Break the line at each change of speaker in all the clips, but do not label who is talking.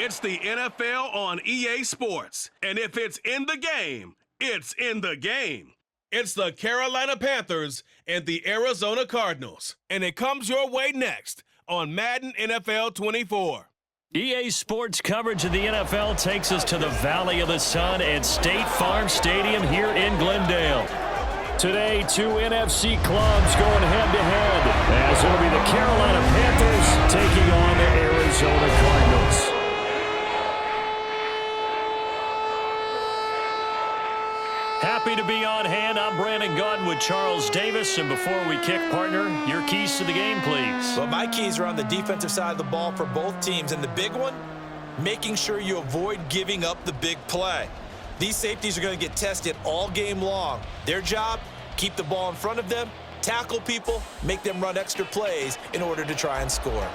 It's the NFL on EA Sports. And if it's in the game, it's in the game. It's the Carolina Panthers and the Arizona Cardinals. And it comes your way next on Madden NFL 24.
EA Sports coverage of the NFL takes us to the Valley of the Sun at State Farm Stadium here in Glendale. Today, two NFC clubs going head-to-head, as it'll be the Carolina Panthers taking on the Arizona Cardinals. Happy to be on hand. I'm Brandon Gautin with Charles Davis. And before we kick, partner, your keys to the game, please.
Well, my keys are on the defensive side of the ball for both teams. And the big one, making sure you avoid giving up the big play. These safeties are going to get tested all game long. Their job, keep the ball in front of them, tackle people, make them run extra plays in order to try and score.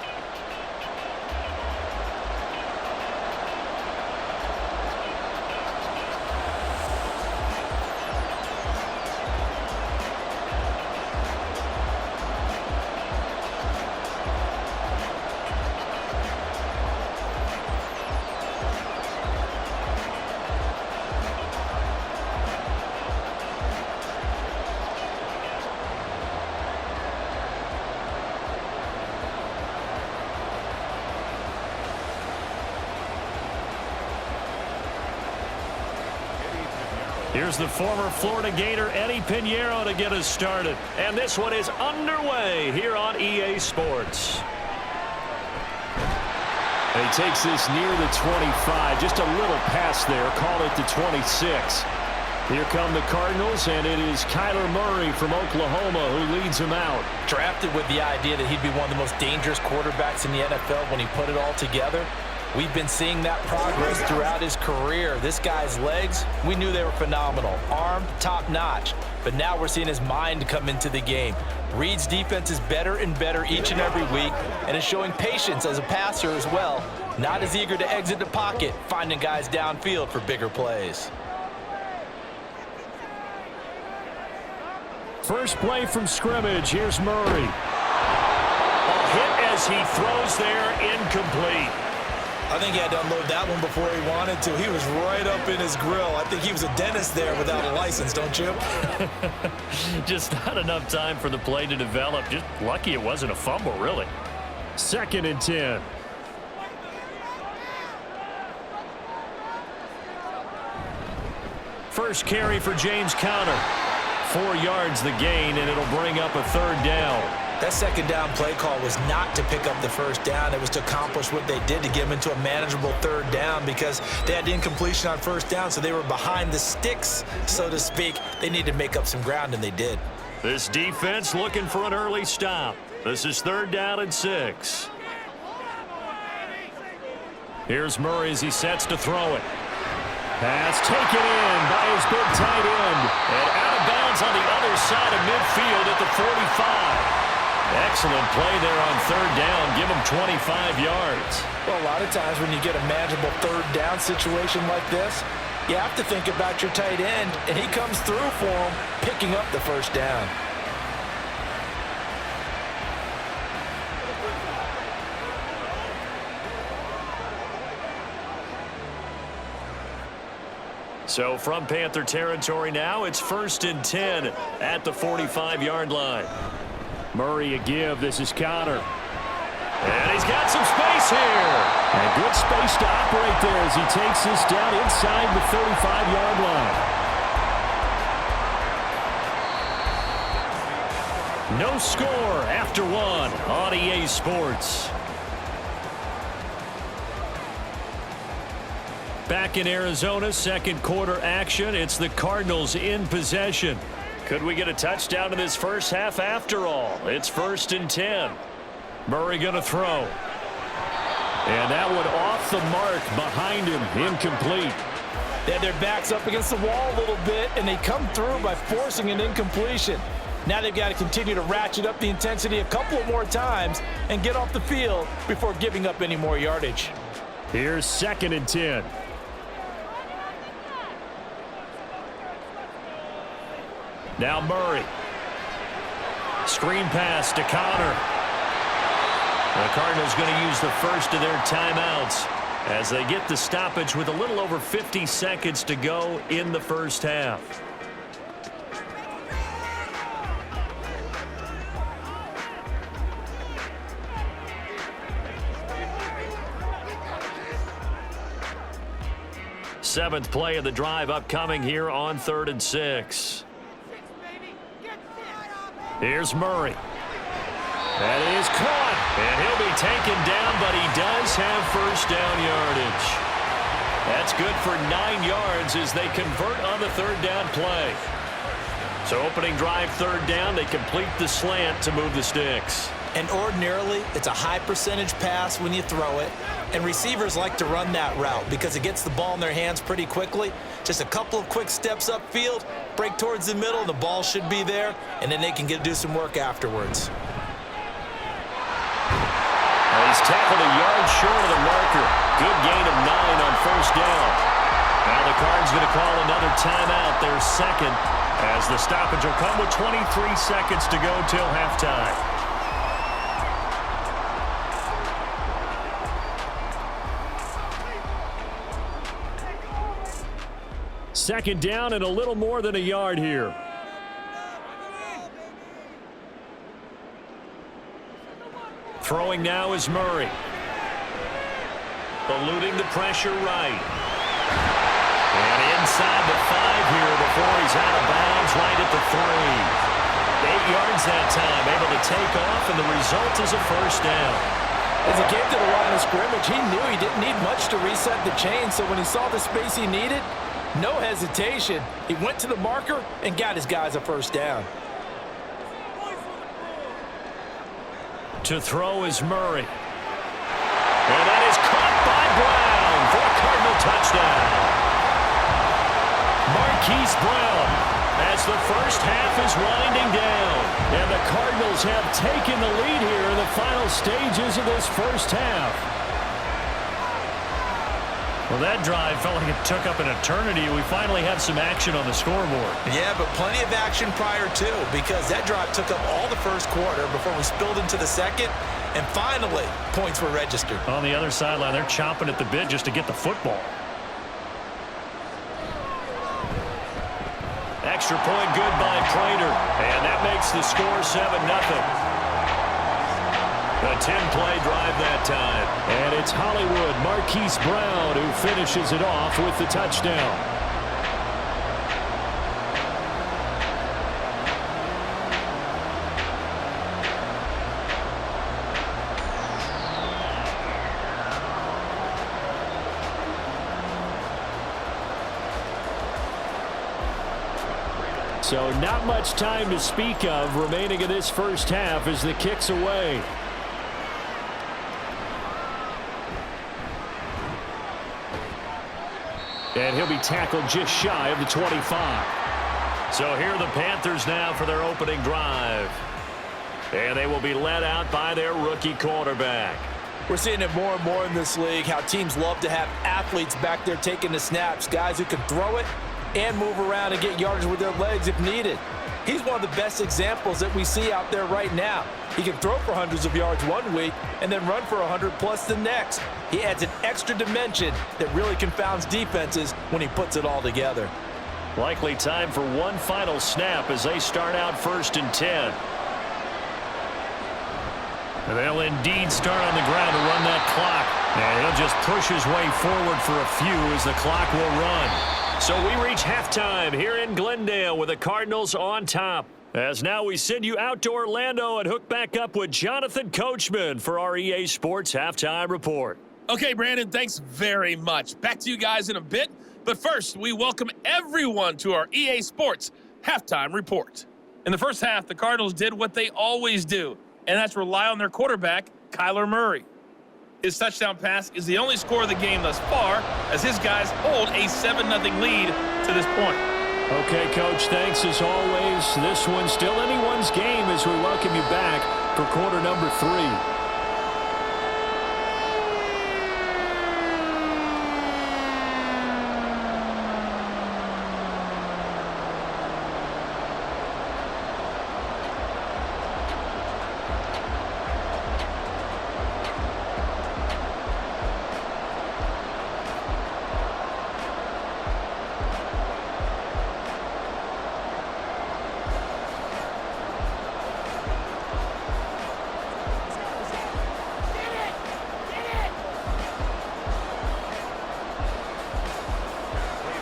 Here's the former Florida Gator, Eddie Pinheiro, to get us started. And this one is underway here on EA Sports. And he takes this near the 25. Just a little pass there. Call it the 26. Here come the Cardinals, and it is Kyler Murray from Oklahoma who leads them out.
Drafted with the idea that he'd be one of the most dangerous quarterbacks in the NFL when he put it all together. We've been seeing that progress throughout his career. This guy's legs, we knew they were phenomenal. Arm, top-notch. But now we're seeing his mind come into the game. Reed's defense is better and better each and every week, and is showing patience as a passer as well. Not as eager to exit the pocket, finding guys downfield for bigger plays.
First play from scrimmage. Here's Murray. A hit as he throws there, incomplete.
I think he had to unload that one before he wanted to. He was right up in his grill. I think he was a dentist there without a license, don't you?
Just not enough time for the play to develop. Just lucky it wasn't a fumble, really. 2nd and 10. First carry for James Conner. 4 yards the gain, and it'll bring up a 3rd down.
That 2nd down play call was not to pick up the 1st down. It was to accomplish what they did to get them into a manageable 3rd down because they had incompletion on 1st down, so they were behind the sticks, so to speak. They needed to make up some ground, and they did.
This defense looking for an early stop. This is 3rd down and 6. Here's Murray as he sets to throw it. Pass taken in by his big tight end. And out of bounds on the other side of midfield at the 45. Excellent play there on 3rd down. Give him 25 yards.
Well, a lot of times when you get a manageable 3rd down situation like this, you have to think about your tight end, and he comes through for him, picking up the 1st down.
So from Panther territory now, it's 1st and 10 at the 45-yard line. Murray a give. This is Conner. And he's got some space here. And good space to operate there as he takes this down inside the 35-yard line. No score after 1 on EA Sports. Back in Arizona, 2nd quarter action. It's the Cardinals in possession. Could we get a touchdown in this first half after all? It's 1st and 10. Murray going to throw. And that one off the mark behind him, incomplete.
They had their backs up against the wall a little bit, and they come through by forcing an incompletion. Now they've got to continue to ratchet up the intensity a couple of more times and get off the field before giving up any more yardage.
Here's 2nd and 10. Now Murray. Screen pass to Conner. The Cardinals going to use the first of their timeouts. as they get the stoppage with a little over 50 seconds to go in the first half. Seventh play of the drive upcoming here on 3rd and 6. Here's Murray. That is caught, and he'll be taken down, but he does have first down yardage. That's good for 9 yards as they convert on the 3rd down play. So opening drive 3rd down, they complete the slant to move the sticks.
And ordinarily, it's a high percentage pass when you throw it. And receivers like to run that route because it gets the ball in their hands pretty quickly. Just a couple of quick steps upfield, break towards the middle, and the ball should be there, and then they can do some work afterwards.
He's tackled a yard short of the marker. Good gain of 9 on first down. Now the Cards going to call another timeout, their second, as the stoppage will come with 23 seconds to go till halftime. Second down and a little more than a yard here. Throwing now is Murray. Eluding the pressure right. And inside the 5 here before he's out of bounds right at the 3. 8 yards that time, able to take off, and the result is a first down.
As he came to the line of scrimmage, he knew he didn't need much to reset the chain, so when he saw the space he needed, no hesitation. He went to the marker and got his guys a first down.
To throw is Murray. And that is caught by Brown for a Cardinal touchdown. Marquise Brown as the first half is winding down. And the Cardinals have taken the lead here in the final stages of this first half. Well, that drive felt like it took up an eternity. We finally have some action on the scoreboard.
Yeah, but plenty of action prior to, because that drive took up all the first quarter before we spilled into the second, and finally, points were registered.
On the other sideline, they're chomping at the bit just to get the football. Extra point good by Prater, and that makes the score 7-0. A 10-play drive that time. And it's Hollywood Marquise Brown who finishes it off with the touchdown. So not much time to speak of remaining in this first half as the kick's away. And he'll be tackled just shy of the 25. So here are the Panthers now for their opening drive. And they will be led out by their rookie quarterback.
We're seeing it more and more in this league, how teams love to have athletes back there taking the snaps, guys who can throw it and move around and get yardage with their legs if needed. He's one of the best examples that we see out there right now. He can throw for hundreds of yards one week and then run for 100+ the next. He adds an extra dimension that really confounds defenses when he puts it all together.
Likely time for one final snap as they start out 1st and 10. And they'll indeed start on the ground to run that clock. And he'll just push his way forward for a few as the clock will run. So we reach halftime here in Glendale with the Cardinals on top. As now we send you out to Orlando and hook back up with Jonathan Coachman for our EA Sports Halftime Report.
Okay, Brandon, thanks very much. Back to you guys in a bit. But first, we welcome everyone to our EA Sports Halftime Report. In the first half, the Cardinals did what they always do, and that's rely on their quarterback, Kyler Murray. His touchdown pass is the only score of the game thus far, as his guys hold a 7-0 lead to this point.
Okay, Coach, thanks as always. This one's still anyone's game as we welcome you back for quarter number 3.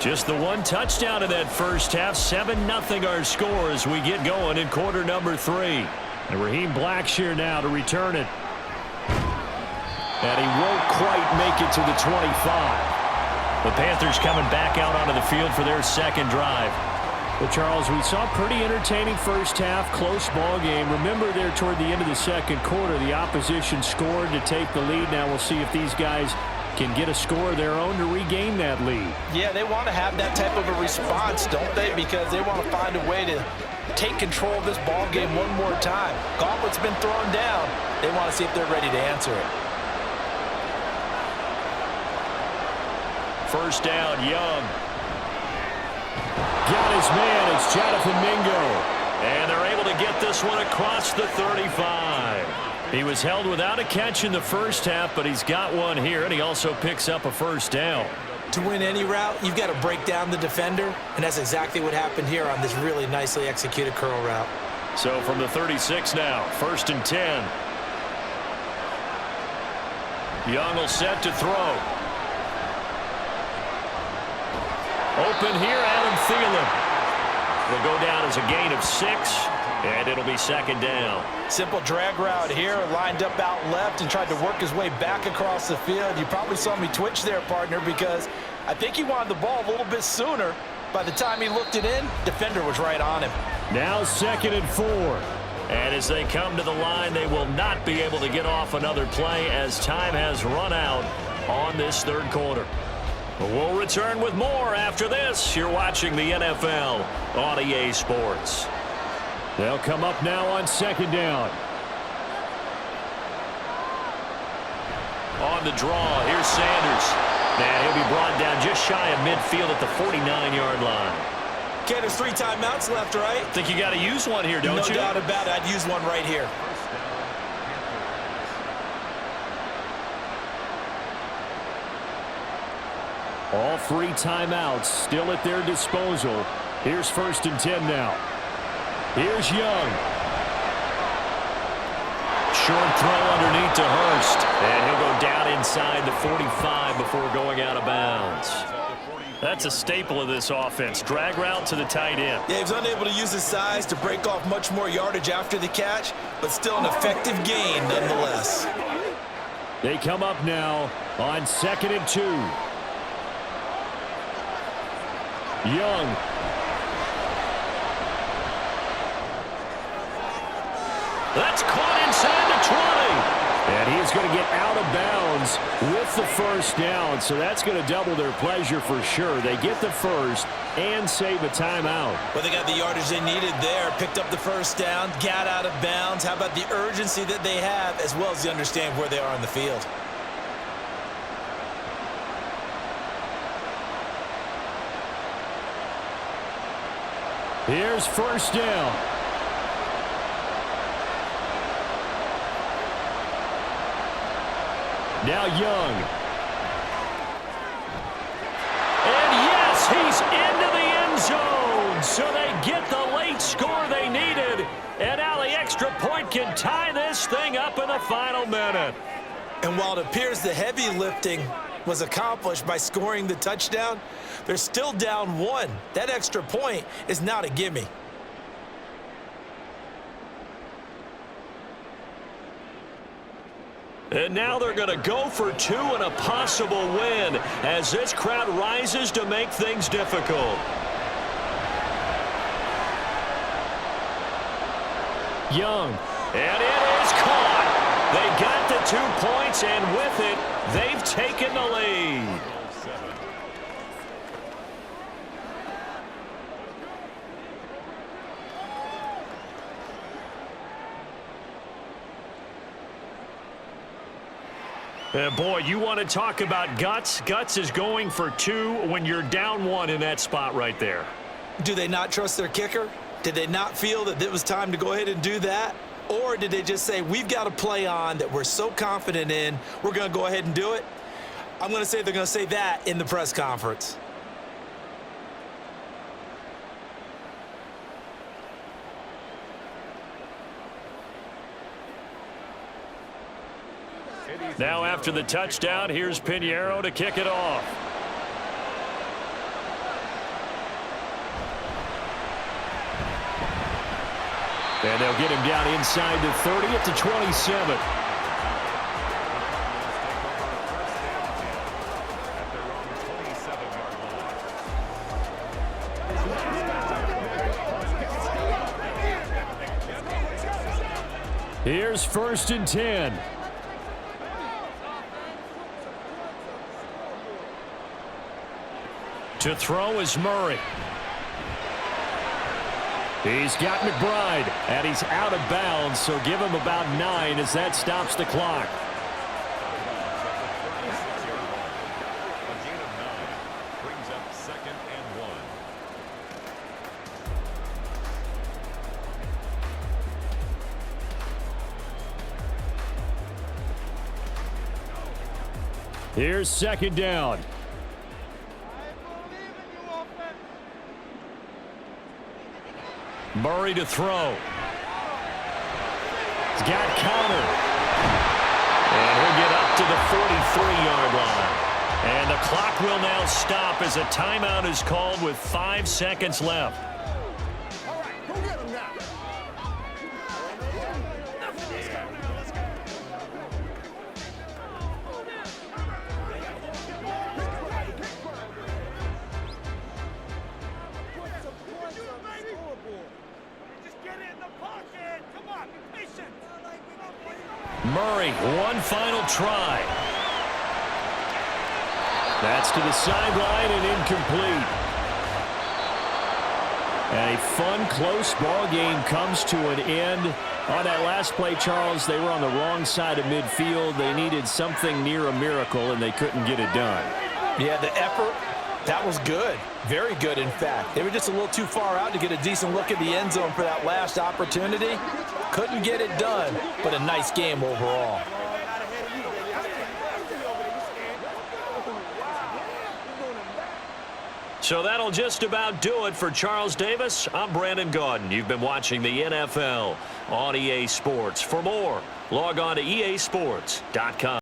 Just the one touchdown in that first half. 7-0 our score as we get going in quarter number 3. And Raheem Blackshear now to return it. And he won't quite make it to the 25. The Panthers coming back out onto the field for their second drive. Well, Charles, we saw a pretty entertaining first half, close ball game. Remember there toward the end of the second quarter, the opposition scored to take the lead. Now we'll see if these guys can get a score of their own to regain that lead.
Yeah, they want to have that type of a response, don't they? Because they want to find a way to take control of this ball game one more time. Gauntlet's been thrown down. They want to see if they're ready to answer it.
First down, Young. Got his man. It's Jonathan Mingo. And they're able to get this one across the 35. He was held without a catch in the first half, but he's got one here, and he also picks up a first down.
To win any route, you've got to break down the defender, and that's exactly what happened here on this really nicely executed curl route.
So from the 36 now, 1st and 10. Young will set to throw. Open here, Adam Thielen. Will go down as a gain of 6, and it'll be second down.
Simple drag route here, lined up out left and tried to work his way back across the field. You probably saw me twitch there, partner, because I think he wanted the ball a little bit sooner. By the time he looked it in, defender was right on him.
Now 2nd and 4. And as they come to the line, they will not be able to get off another play as time has run out on this third quarter. We'll return with more after this. You're watching the NFL on EA Sports. They'll come up now on 2nd down. On the draw, here's Sanders. And he'll be brought down just shy of midfield at the 49-yard line.
Okay, there's 3 timeouts left, right?
Think you got to use one here, don't you?
No doubt about it. I'd use one right here.
All 3 timeouts still at their disposal. Here's 1st and 10 now. Here's Young. Short throw underneath to Hurst. And he'll go down inside the 45 before going out of bounds. That's a staple of this offense. Drag route to the tight end.
Yeah, he was unable to use his size to break off much more yardage after the catch, but still an effective gain nonetheless.
They come up now on 2nd and 2. Young. That's caught inside the 20. And he's going to get out of bounds with the first down. So that's going to double their pleasure for sure. They get the first and save a timeout.
Well, they got the yardage they needed there. Picked up the first down, got out of bounds. How about the urgency that they have as well as they understand where they are on the field?
Here's first down. Now Young. And yes, he's into the end zone. So they get the late score they needed. And now the extra point can tie this thing up in the final minute.
And while it appears the heavy lifting was accomplished by scoring the touchdown, they're still down 1. That extra point is not a gimme.
And now they're going to go for 2 and a possible win as this crowd rises to make things difficult. Young. And it is caught. They got the 2 points, and with it, they've taken the lead. Boy, you want to talk about guts? Guts is going for 2 when you're down 1 in that spot right there.
Do they not trust their kicker? Did they not feel that it was time to go ahead and do that? Or did they just say, we've got a play on that we're so confident in, we're going to go ahead and do it? I'm going to say they're going to say that in the press conference.
Now after the touchdown, here's Pinheiro to kick it off. And they'll get him down inside the 30 at the 27. Here's 1st and 10. To throw is Murray. He's got McBride, and he's out of bounds, so give him about 9 as that stops the clock. Here's 2nd down. Murray to throw. He's got Connor. And he'll get up to the 43-yard line. And the clock will now stop as a timeout is called with 5 seconds left.
All right, go get him now.
Murray, one final try. That's to the sideline and incomplete. And a fun, close ball game comes to an end. On that last play, Charles, they were on the wrong side of midfield. They needed something near a miracle, and they couldn't get it done.
Yeah, the effort, that was good. Very good, in fact. They were just a little too far out to get a decent look at the end zone for that last opportunity. Couldn't get it done, but a nice game overall.
So that'll just about do it for Charles Davis. I'm Brandon Gaudin. You've been watching the NFL on EA Sports. For more, log on to easports.com.